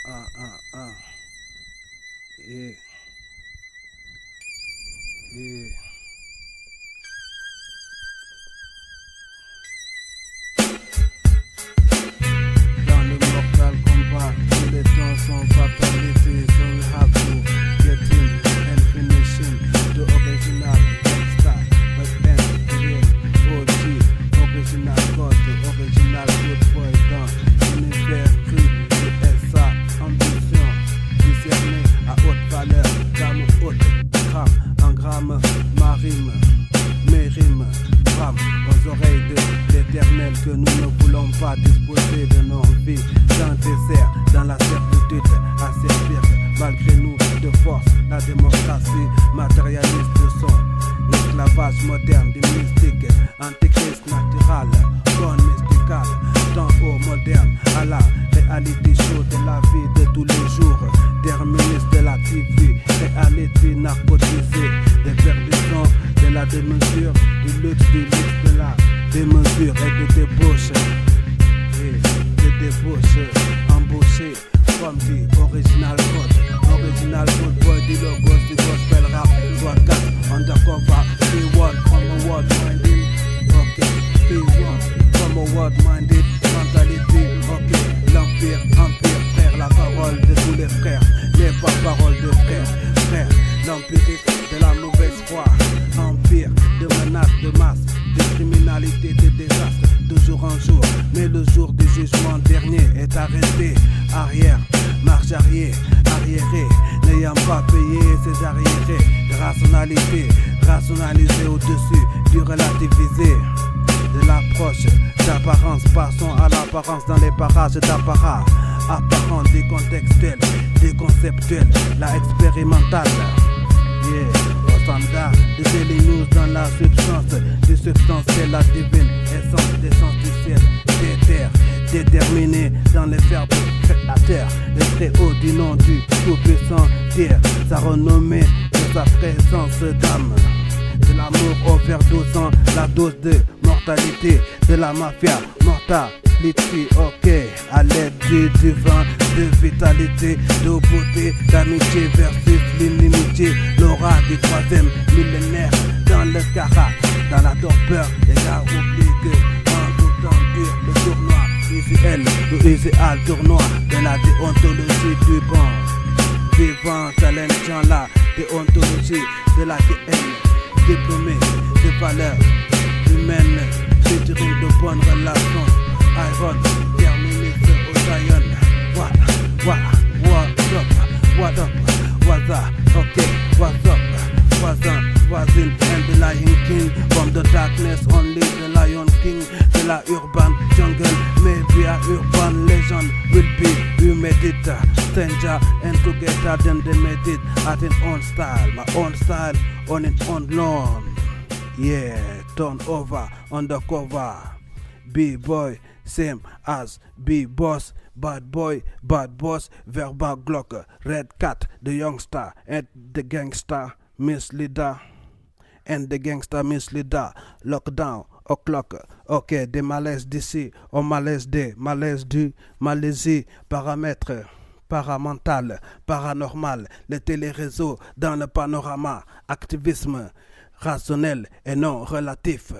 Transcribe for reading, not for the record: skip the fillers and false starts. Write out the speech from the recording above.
ah. Yeah. Yeah. Dans le mortal combat, tous les temps sont fatalités. So we have to get him and finish him. The original gangsta, but then real OG. Original God, the original good boy dans l'univers cru de SA. Ambition, discerné à haute valeur, gamme haute, gramme, en gramme, marime, mérime, gramme, aux oreilles de l'éternel que nous ne voulons pas disposer de nos vies dans le désert, dans la servitude à servir malgré nous de force, la démocratie matérialiste de son l'esclavage moderne du mystique, antéchrist natural, bon mystical, temps au moderne, à la réalité chaude de la vie de tous les jours, terminus de la TV, réalité narcotisée, des perditions de la démesure, du luxe de la démesure et de débauche, et de débauche, embauché, comme dit original good boy, du logos, du gospel rap, soit 4, undercover, P1, from a world minded, ok, P1, from a world minded, mentalité, ok, l'empire, empire, frère, la parole de tous les frères, n'est pas parole de frère, l'empiriste de la mauvaise foi, empire, de menaces de masse, de criminalité, de désastre, de jour en jour, mais le jour du jugement dernier est arrêté, arrière, marche arrière, arriéré, n'ayant pas payé ses arriérés, de rationalité, rationalisé au-dessus du relativisé, de l'approche d'apparence, passons à l'apparence dans les parages d'apparat, apparent, décontextuel, déconceptuel, la expérimentale, yeah, au standard, des daily news dans la substance, du substantiel, la divine, essence, d'essence du ciel, des terres, déterminé dans les verbes créateurs, le très haut du nom du tout-puissant, dire sa renommée de sa présence d'âme, de l'amour overdosant, la dose de mortalité, de la mafia mortalité, ok, à l'aide du divin, de vitalité, de beauté, d'amitié versus l'inimitié, l'aura du troisième millénaire, dans le cara, dans la torpeur, les gars oublient que en tout temps dur, le tournoi usuel, le usual tournoi de la déontologie du bon vivant, challengeant la déontologie de la DN, diplômé de valeurs humaines, featuring de bonnes relations, Iron, terminus au Zion, what up, okay, what's up, was in and the Lion King, from the darkness only the Lion King, de la urban jungle, maybe a urban legend will be, we made it, stranger and together then they made it, at an own style, my own style, on its own lawn, yeah, turn over, undercover, B-boy, same as B-boss, bad boy, bad boss, verbal Glock, red cat, the youngster, and the gangster, misleader, and the gangster misleader, lockdown, o'clock, ok, des malaises d'ici, au malaise des, malaise du, malaisie, paramètres, paramental, paranormal, les téléréseaux dans le panorama, activisme, rationnel et non relatif.